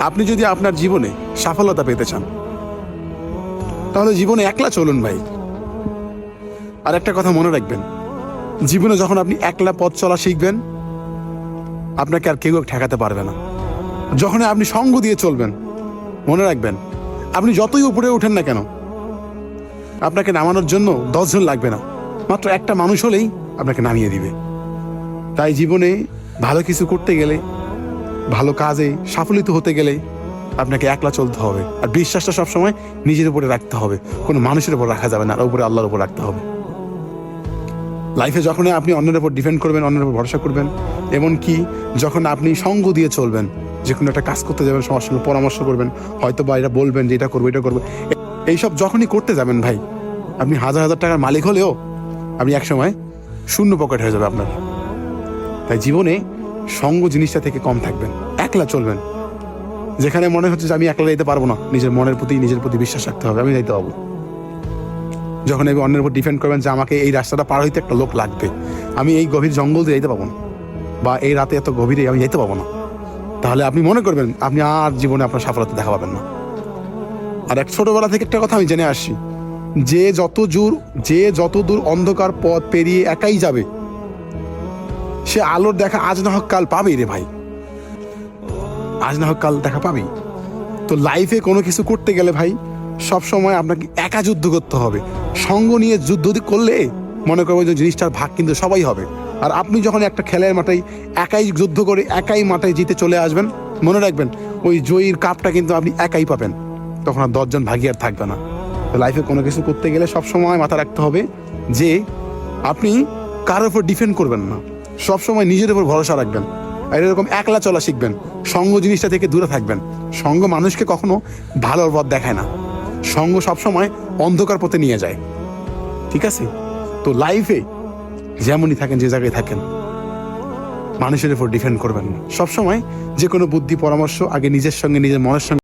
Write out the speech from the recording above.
আপনি যদি আপনার জীবনে সফলতা পেতে চান তাহলে জীবনে একলা চলুন ভাই। আর একটা কথা মনে রাখবেন, জীবনে যখন আপনি একলা পথ চলা শিখবেন আপনাকে আর কেউ ঠেকাতে পারবে না। যখন আপনি সঙ্গ দিয়ে চলবেন মনে রাখবেন, আপনি যতই উপরে ওঠেন না কেন আপনাকে নামানোর জন্য 10 জন লাগবে না, মাত্র একটা মানুষ হলেই আপনাকে নামিয়ে দিবে। তাই জীবনে ভালো কিছু করতে গেলে, ভালো কাজে সাফল্য হতে গেলে আপনাকে একলা চলতে হবে। আর বিশ্বাসটা সবসময় নিজের উপরে রাখতে হবে, কোনো মানুষের উপর রাখা যাবে না, আর উপরে আল্লাহর উপর রাখতে হবে। লাইফে যখন আপনি অন্যের উপর ডিপেন্ড করবেন, অন্যের উপর ভরসা করবেন, এমনকি যখন আপনি সঙ্গ দিয়ে চলবেন, যে কোনো একটা কাজ করতে যাবেন সবার সঙ্গে পরামর্শ করবেন, হয়তো বা এটা বলবেন যে এটা করবো এটা করবো, এইসব যখনই করতে যাবেন ভাই, আপনি হাজার হাজার টাকার মালিক হলেও আপনি একসময় শূন্য পকেট হয়ে যাবে আপনার। তাই জীবনে সঙ্গ জিনিসটা থেকে কম থাকবেন, একলা চলবেন। যেখানে মনে হচ্ছে যে আমি একলা যেতে পারবো না, নিজের মনের প্রতি নিজের প্রতি বিশ্বাস রাখতে হবে, আমি যাইতে পারবো। যখন আমি অন্যের উপর ডিপেন্ড করবেন যে আমাকে এই রাস্তাটা পার হইতে একটা লোক লাগবে, আমি এই গভীর জঙ্গল দিয়ে যেতে পারবো না, বা এই রাতে এত গভীরে আমি যেতে পারবো না, তাহলে আপনি মনে করবেন আপনি আর জীবনে আপনার সফলতা দেখা পাবেন না। আর এক ছোটবেলা থেকে একটা কথা আমি জেনে আসছি, যে যত দূর অন্ধকার পথ পেরিয়ে একাই যাবে সে আলোর দেখা আজ না হোক কাল পাবেই রে ভাই, আজ না হোক কাল দেখা পাবেই। তো লাইফে কোনো কিছু করতে গেলে ভাই সব সময় আপনাকে একা যুদ্ধ করতে হবে। সঙ্গ নিয়ে যুদ্ধ করলে মনে করবো যে জিনিসটার ভাগ কিন্তু সবাই হবে। আর আপনি যখন একটা খেলার মাঠে একাই যুদ্ধ করে একাই মাঠে জিতে চলে আসবেন, মনে রাখবেন ওই জয়ীর কাপটা কিন্তু আপনি একাই পাবেন, তখন আর 10 জন ভাগী আর থাকবে না। তো লাইফে কোনো কিছু করতে গেলে সবসময় মাথা রাখতে হবে যে আপনি কারোর উপর ডিপেন্ড করবেন না, সবসময় নিজের উপর ভরসা রাখবেন। আর এরকম একলা চলা শিখবেন, সঙ্গ জিনিসটা থেকে দূরে থাকবেন। সঙ্গ মানুষকে কখনো ভালোর পথ দেখায় না, সঙ্গ সবসময় অন্ধকার পথে নিয়ে যায়। ঠিক আছে? তো লাইফে যেমনই থাকেন, যে জায়গায় থাকেন, মানুষের উপর ডিপেন্ড করবেন না। সবসময় যে কোনো বুদ্ধি পরামর্শ আগে নিজের সঙ্গে নিজের মনের সঙ্গে